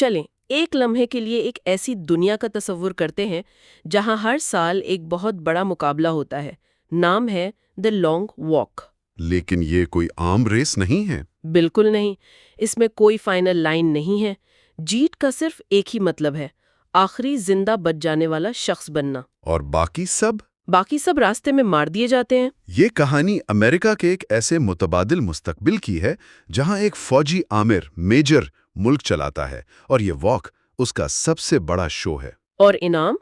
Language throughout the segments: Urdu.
چلیں ایک لمحے کے لیے ایک ایسی دنیا کا تصور کرتے ہیں جہاں ہر سال ایک بہت بڑا مقابلہ ہوتا ہے۔ نام ہے دی لانگ واک۔ لیکن یہ کوئی عام ریس نہیں ہے۔ بالکل نہیں، اس میں کوئی فائنل لائن نہیں ہے۔ جیت کا صرف ایک ہی مطلب ہے، آخری زندہ بچ جانے والا شخص بننا۔ اور باقی سب راستے میں مار دیے جاتے ہیں۔ یہ کہانی امریکہ کے ایک ایسے متبادل مستقبل کی ہے جہاں ایک فوجی آمر میجر ملک چلاتا ہے اور یہ واک اس کا سب سے بڑا شو ہے۔ اور انعام،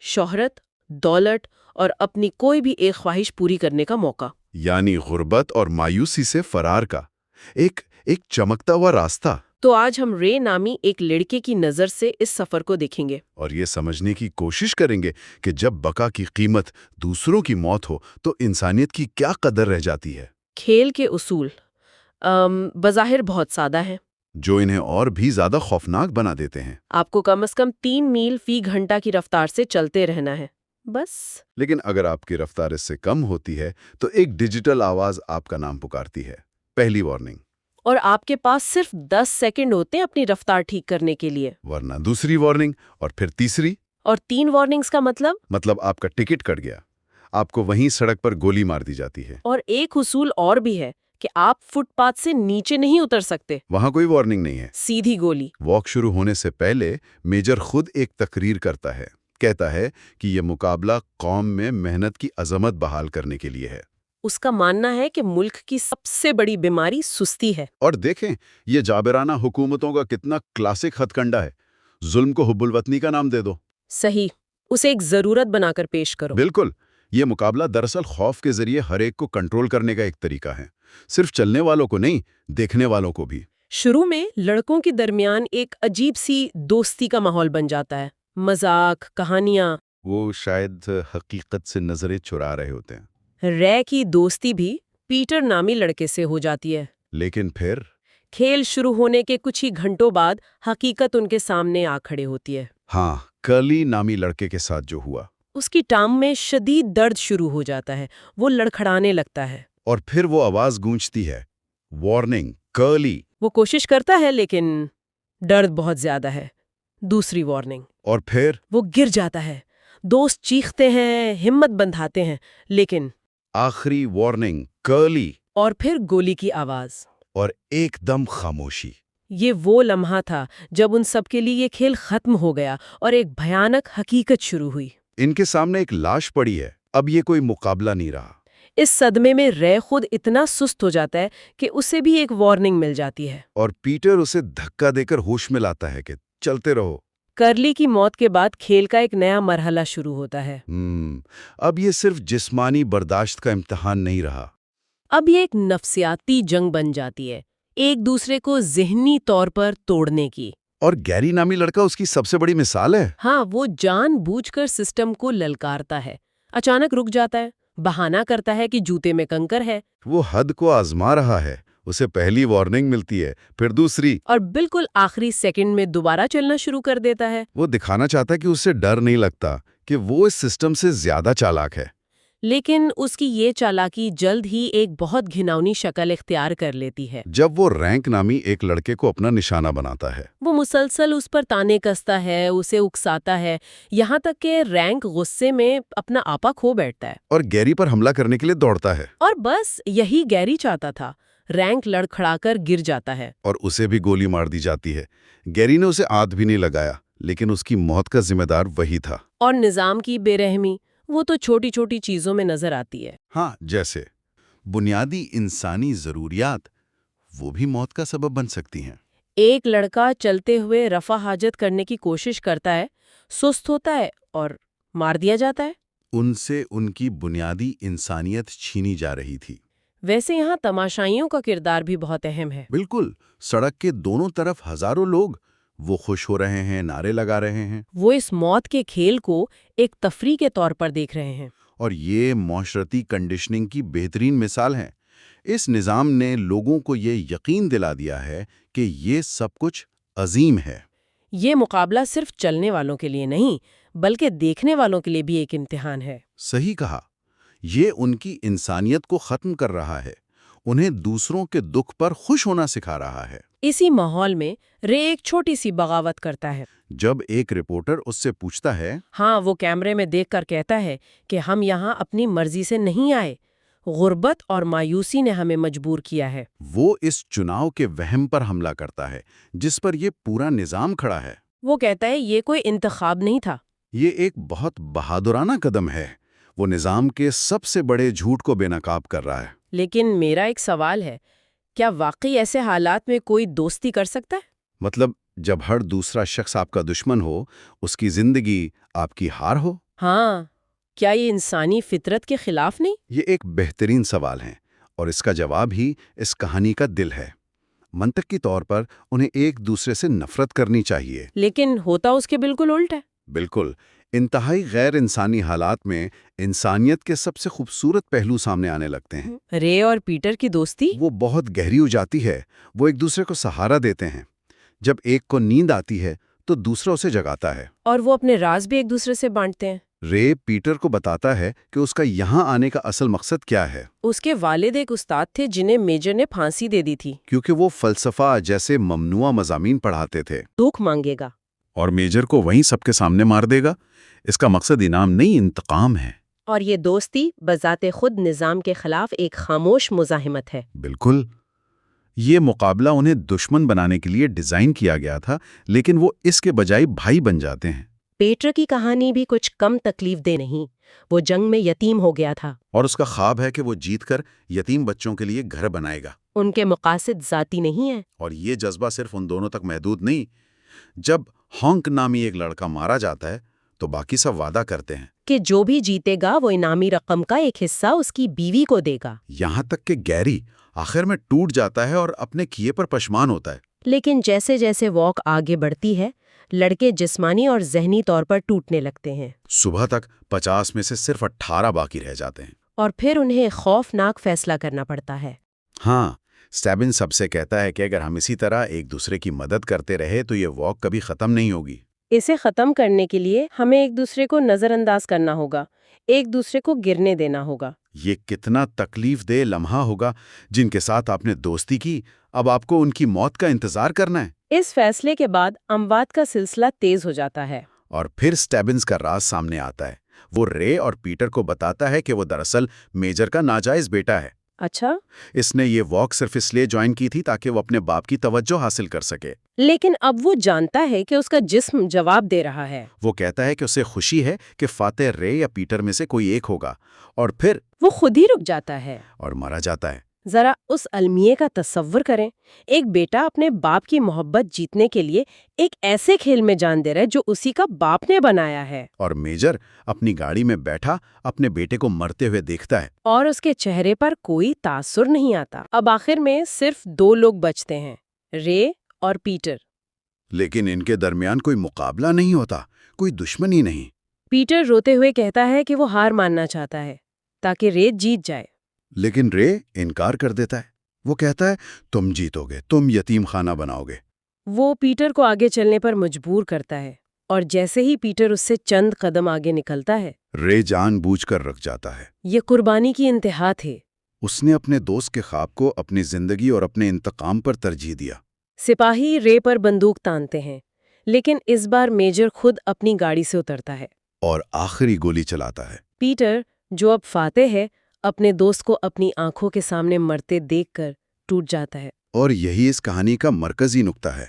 شہرت، دولت اور اپنی کوئی بھی ایک خواہش پوری کرنے کا موقع۔ یعنی غربت اور مایوسی سے فرار کا ایک چمکتا ہوا راستہ۔ تو آج ہم رے نامی ایک لڑکے کی نظر سے اس سفر کو دیکھیں گے اور یہ سمجھنے کی کوشش کریں گے کہ جب بقا کی قیمت دوسروں کی موت ہو تو انسانیت کی کیا قدر رہ جاتی ہے۔ کھیل کے اصول بظاہر بہت سادہ ہیں، جو انہیں اور بھی زیادہ خوفناک بنا دیتے ہیں۔ آپ کو کم از کم 3 میل فی گھنٹہ کی رفتار سے چلتے رہنا ہے بس۔ لیکن اگر آپ کی رفتار اس سے کم ہوتی ہے تو ایک ڈیجیٹل آواز آپ کا نام پکارتی ہے، پہلی وارننگ۔ اور آپ کے پاس صرف 10 سیکنڈ ہوتے ہیں اپنی رفتار ٹھیک کرنے کے لیے۔ ورنہ دوسری وارننگ اور پھر تیسری۔ اور 3 وارننگز کا مطلب آپ کا ٹکٹ کٹ گیا، آپ کو وہیں سڑک پر گولی مار دی جاتی ہے۔ اور ایک اصول اور بھی ہے کہ آپ فٹ پاتھ سے نیچے نہیں اتر سکتے، وہاں کوئی وارننگ نہیں ہے، سیدھی گولی۔ واک شروع ہونے سے پہلے میجر خود ایک تقریر کرتا ہے، کہتا ہے کہ یہ مقابلہ قوم میں محنت کی عظمت بحال کرنے کے لیے ہے۔ اس کا ماننا ہے کہ ملک کی سب سے بڑی بیماری سستی ہے۔ اور دیکھیں یہ جابرانہ حکومتوں کا کتنا کلاسک ہتھ کنڈا ہے، ظلم کو حب الوطنی کا نام دے دو۔ صحیح، اسے ایک ضرورت بنا کر پیش کرو۔ بالکل، یہ مقابلہ دراصل خوف کے ذریعے ہر ایک کو کنٹرول کرنے کا ایک طریقہ ہے، صرف چلنے والوں کو نہیں، دیکھنے والوں کو بھی۔ شروع میں لڑکوں کے درمیان ایک عجیب سی دوستی کا ماحول بن جاتا ہے، مذاق، کہانیاں۔ وہ شاید حقیقت سے نظریں چرا رہے ہوتے ہیں۔ رے کی دوستی بھی پیٹر نامی لڑکے سے ہو جاتی ہے، لیکن پھر کھیل شروع ہونے کے کچھ ہی گھنٹوں بعد حقیقت ان کے سامنے آ کھڑے ہوتی ہے۔ ہاں، کرلی نامی لڑکے کے ساتھ جو ہوا۔ اس کی ٹانگ میں شدید درد شروع ہو جاتا ہے، وہ لڑکھڑانے لگتا ہے۔ اور پھر وہ آواز گونجتی ہے، وارننگ، کرلی۔ وہ کوشش کرتا ہے لیکن درد بہت زیادہ ہے۔ دوسری وارننگ۔ اور پھر وہ گر جاتا ہے، دوست چیختے ہیں، ہمت بندھاتے ہیں، لیکن آخری وارننگ، کرلی۔ اور پھر گولی کی آواز۔ اور ایک دم خاموشی۔ یہ وہ لمحہ تھا جب ان سب کے لیے یہ کھیل ختم ہو گیا اور ایک بھیانک حقیقت شروع ہوئی۔ ان کے سامنے ایک لاش پڑی ہے، اب یہ کوئی مقابلہ نہیں رہا۔ اس صدمے میں رے خود اتنا سست ہو جاتا ہے کہ اسے بھی ایک وارننگ مل جاتی ہے۔ اور پیٹر اسے دھکا دے کر ہوش میں لاتا ہے کہ چلتے رہو۔ کرلی کی موت کے بعد کھیل کا ایک نیا مرحلہ شروع ہوتا ہے۔ اب یہ صرف جسمانی برداشت کا امتحان نہیں رہا۔ اب یہ ایک نفسیاتی جنگ بن جاتی ہے، ایک دوسرے کو ذہنی طور پر توڑنے کی۔ اور گیری نامی لڑکا اس کی سب سے بڑی مثال ہے۔ ہاں، وہ جان بوجھ کر سسٹم کو للکارتا ہے، اچانک رک جاتا ہے، بہانہ کرتا ہے کہ جوتے میں کنکر ہے۔ وہ حد کو آزما رہا ہے، اسے پہلی وارننگ ملتی ہے، پھر دوسری، اور بالکل آخری سیکنڈ میں دوبارہ چلنا شروع کر دیتا ہے۔ وہ دکھانا چاہتا ہے کہ اسے ڈر نہیں لگتا، کہ وہ اس سسٹم سے زیادہ چالاک ہے۔ لیکن اس کی یہ چالاکی جلد ہی ایک بہت گھناؤنی شکل اختیار کر لیتی ہے۔ جب وہ رینک نامی ایک لڑکے کو اپنا نشانہ بناتا ہے، وہ مسلسل اس پر تانے کستا ہے، اسے اکساتا ہے، یہاں تک کہ رینک غصے میں اپنا آپا کھو بیٹھتا ہے اور گیری پر حملہ کرنے کے لیے دوڑتا ہے۔ اور بس یہی گیری چاہتا تھا۔ رینک لڑکھڑا کر گر جاتا ہے اور اسے بھی گولی مار دی جاتی ہے۔ گیری نے اسے ہاتھ بھی نہیں لگایا، لیکن اس کی موت کا ذمہ دار وہی تھا۔ اور نظام کی بے رحمی وہ تو چھوٹی چھوٹی چیزوں میں نظر آتی ہے۔ ہاں، جیسے بنیادی انسانی ضروریات، وہ بھی موت کا سبب بن سکتی ہیں۔ ایک لڑکا چلتے ہوئے رفع حاجت کرنے کی کوشش کرتا ہے، سست ہوتا ہے اور مار دیا جاتا ہے۔ ان سے ان کی بنیادی انسانیت چھینی جا رہی تھی۔ ویسے یہاں تماشائیوں کا کردار بھی بہت اہم ہے۔ بالکل، سڑک کے دونوں طرف ہزاروں لوگ، وہ خوش ہو رہے ہیں، نعرے لگا رہے ہیں۔ وہ اس موت کے کھیل کو ایک تفریح کے طور پر دیکھ رہے ہیں۔ اور یہ معاشرتی کنڈیشننگ کی بہترین مثال ہے۔ اس نظام نے لوگوں کو یہ یقین دلا دیا ہے کہ یہ سب کچھ عظیم ہے۔ یہ مقابلہ صرف چلنے والوں کے لیے نہیں، بلکہ دیکھنے والوں کے لیے بھی ایک امتحان ہے۔ صحیح کہا، یہ ان کی انسانیت کو ختم کر رہا ہے، انہیں دوسروں کے دکھ پر خوش ہونا سکھا رہا ہے۔ اسی ماحول میں رے ایک چھوٹی سی بغاوت کرتا ہے۔ جب ایک رپورٹر اس سے پوچھتا ہے ہاں، وہ کیمرے میں دیکھ کر کہتا ہے کہ ہم یہاں اپنی مرضی سے نہیں آئے، غربت اور مایوسی نے ہمیں مجبور کیا ہے۔ وہ اس چناؤ کے وہم پر حملہ کرتا ہے جس پر یہ پورا نظام کھڑا ہے۔ وہ کہتا ہے یہ کوئی انتخاب نہیں تھا۔ یہ ایک بہت بہادرانہ قدم ہے۔ وہ نظام کے سب سے بڑے جھوٹ کو بے نقاب کر رہا ہے۔ لیکن میرا ایک سوال ہے، کیا واقعی ایسے حالات میں کوئی دوستی کر سکتا ہے؟ مطلب جب ہر دوسرا شخص آپ کا دشمن ہو، اس کی زندگی آپ کی ہار ہو؟ ہاں، کیا یہ انسانی فطرت کے خلاف نہیں؟ یہ ایک بہترین سوال ہے اور اس کا جواب ہی اس کہانی کا دل ہے۔ منطقی طور پر انہیں ایک دوسرے سے نفرت کرنی چاہیے۔ لیکن ہوتا اس کے بالکل الٹ ہے۔ بالکل، انتہائی غیر انسانی حالات میں انسانیت کے سب سے خوبصورت پہلو سامنے آنے لگتے ہیں۔ رے اور پیٹر کی دوستی وہ بہت گہری ہو جاتی ہے۔ وہ ایک دوسرے کو سہارا دیتے ہیں۔ جب ایک کو نیند آتی ہے تو دوسرا اسے جگاتا ہے۔ اور وہ اپنے راز بھی ایک دوسرے سے بانٹتے ہیں۔ رے پیٹر کو بتاتا ہے کہ اس کا یہاں آنے کا اصل مقصد کیا ہے۔ اس کے والد ایک استاد تھے جنہیں میجر نے پھانسی دے دی تھی۔ کیونکہ وہ فلسفہ جیسے ممنوعہ مضامین پڑھاتے تھے۔ دکھ مانگے گا اور میجر کو وہیں سب کے سامنے مار دے گا۔ اس کا مقصد انعام نہیں، انتقام ہے۔ اور یہ دوستی بذات خود نظام کے خلاف ایک خاموش مزاحمت ہے۔ بالکل، یہ مقابلہ انہیں دشمن بنانے کے لیے ڈیزائن کیا گیا تھا، لیکن وہ اس کے بجائے بھائی بن جاتے ہیں۔ پیٹر کی کہانی بھی کچھ کم تکلیف دہ نہیں۔ وہ جنگ میں یتیم ہو گیا تھا۔ اور اس کا خواب ہے کہ وہ جیت کر یتیم بچوں کے لیے گھر بنائے گا۔ ان کے مقاصد ذاتی نہیں ہیں۔ اور یہ جذبہ صرف ان دونوں تک محدود نہیں۔ جب ہانک نامی ایک لڑکا مارا جاتا ہے تو باقی سب وعدہ کرتے ہیں کہ جو بھی جیتے گا وہ انعامی رقم کا ایک حصہ اس کی بیوی کو دے گا۔ یہاں تک کہ گیری آخر میں ٹوٹ جاتا ہے اور اپنے کیے پر پشمان ہوتا ہے۔ لیکن جیسے جیسے واک آگے بڑھتی ہے، لڑکے جسمانی اور ذہنی طور پر ٹوٹنے لگتے ہیں۔ صبح تک 50 میں سے صرف 18 باقی رہ جاتے ہیں۔ اور پھر انہیں خوفناک فیصلہ کرنا پڑتا ہے۔ ہاں، سٹیبن سب سے کہتا ہے کہ اگر ہم اسی طرح ایک دوسرے کی مدد کرتے رہے تو یہ واک کبھی ختم نہیں ہوگی۔ اسے ختم کرنے کے لیے ہمیں ایک دوسرے کو نظر انداز کرنا ہوگا، ایک دوسرے کو گرنے دینا ہوگا۔ یہ کتنا تکلیف دہ لمحہ ہوگا۔ جن کے ساتھ آپ نے دوستی کی، اب آپ کو ان کی موت کا انتظار کرنا ہے۔ اس فیصلے کے بعد اموات کا سلسلہ تیز ہو جاتا ہے۔ اور پھر سٹیبنز کا راز سامنے آتا ہے۔ وہ رے اور پیٹر کو بتاتا ہے کہ وہ دراصل میجر کا ناجائز بیٹا ہے۔ اچھا، اس نے یہ واک صرف اس لیے جوائن کی تھی تاکہ وہ اپنے باپ کی توجہ حاصل کر سکے۔ لیکن اب وہ جانتا ہے کہ اس کا جسم جواب دے رہا ہے۔ وہ کہتا ہے کہ اسے خوشی ہے کہ فاتح رے یا پیٹر میں سے کوئی ایک ہوگا، اور پھر وہ خود ہی رک جاتا ہے اور مارا جاتا ہے۔ ذرا اس المیے کا تصور کریں، ایک بیٹا اپنے باپ کی محبت جیتنے کے لیے ایک ایسے کھیل میں جان دے رہا ہے جو اسی کا باپ نے بنایا ہے۔ اور میجر اپنی گاڑی میں بیٹھا اپنے بیٹے کو مرتے ہوئے دیکھتا ہے۔ اور اس کے چہرے پر کوئی تاثر نہیں آتا۔ اب آخر میں صرف 2 لوگ بچتے ہیں، رے اور پیٹر۔ لیکن ان کے درمیان کوئی مقابلہ نہیں ہوتا، کوئی دشمنی نہیں۔ پیٹر روتے ہوئے کہتا ہے کہ وہ ہار ماننا چاہتا ہے تاکہ رے جیت جائے۔ لیکن رے انکار کر دیتا ہے۔ وہ کہتا ہے تم جیتو گے، تم یتیم خانہ بناؤ گے۔ وہ پیٹر کو آگے چلنے پر مجبور کرتا ہے، اور جیسے ہی پیٹر اس سے چند قدم آگے نکلتا ہے، رے جان بوجھ کر رک جاتا ہے۔ یہ قربانی کی انتہا تھی۔ اس نے اپنے دوست کے خواب کو اپنی زندگی اور اپنے انتقام پر ترجیح دیا۔ سپاہی رے پر بندوق تانتے ہیں، لیکن اس بار میجر خود اپنی گاڑی سے اترتا ہے اور آخری گولی چلاتا ہے۔ پیٹر، جو اب فاتح ہے، اپنے دوست کو اپنی آنکھوں کے سامنے مرتے دیکھ کر ٹوٹ جاتا ہے۔ اور یہی اس کہانی کا مرکزی نقطہ ہے۔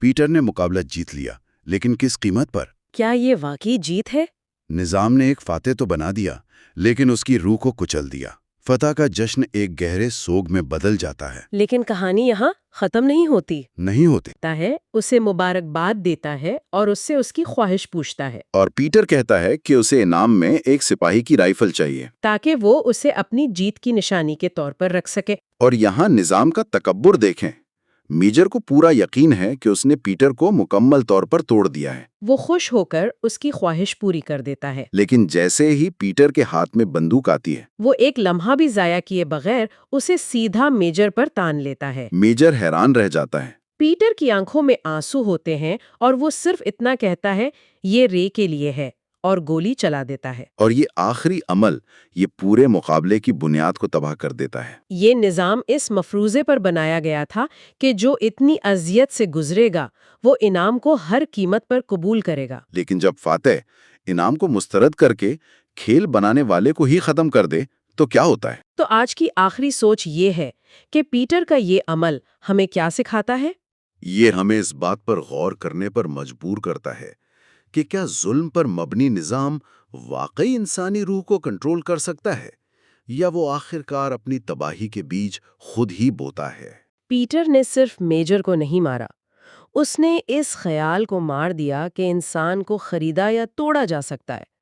پیٹر نے مقابلہ جیت لیا، لیکن کس قیمت پر؟ کیا یہ واقعی جیت ہے؟ نظام نے ایک فاتح تو بنا دیا، لیکن اس کی روح کو کچل دیا۔ فتح کا جشن ایک گہرے سوگ میں بدل جاتا ہے۔ لیکن کہانی یہاں ختم نہیں ہوتی۔ نہیں ہوتے۔ ہے اسے مبارکباد دیتا ہے اور اس سے اس کی خواہش پوچھتا ہے، اور پیٹر کہتا ہے کہ اسے انعام میں ایک سپاہی کی رائفل چاہیے تاکہ وہ اسے اپنی جیت کی نشانی کے طور پر رکھ سکے۔ اور یہاں نظام کا تکبر دیکھیں۔ میجر کو پورا یقین ہے کہ اس نے پیٹر کو مکمل طور پر توڑ دیا ہے۔ وہ خوش ہو کر اس کی خواہش پوری کر دیتا ہے، لیکن جیسے ہی پیٹر کے ہاتھ میں بندوق آتی ہے، وہ ایک لمحہ بھی ضائع کیے بغیر اسے سیدھا میجر پر تان لیتا ہے۔ میجر حیران رہ جاتا ہے۔ پیٹر کی آنکھوں میں آنسو ہوتے ہیں اور وہ صرف اتنا کہتا ہے، یہ رے کے لیے ہے، اور گولی چلا دیتا ہے۔ اور یہ آخری عمل یہ پورے مقابلے کی بنیاد کو تباہ کر دیتا ہے۔ یہ نظام اس مفروضے پر بنایا گیا تھا کہ جو اتنی اذیت سے گزرے گا وہ انعام کو ہر قیمت پر قبول کرے گا۔ لیکن جب فاتح انعام کو مسترد کر کے کھیل بنانے والے کو ہی ختم کر دے تو کیا ہوتا ہے؟ تو آج کی آخری سوچ یہ ہے کہ پیٹر کا یہ عمل ہمیں کیا سکھاتا ہے؟ یہ ہمیں اس بات پر غور کرنے پر مجبور کرتا ہے کہ کیا ظلم پر مبنی نظام واقعی انسانی روح کو کنٹرول کر سکتا ہے یا وہ آخر کار اپنی تباہی کے بیج خود ہی بوتا ہے؟ پیٹر نے صرف میجر کو نہیں مارا، اس نے اس خیال کو مار دیا کہ انسان کو خریدا یا توڑا جا سکتا ہے۔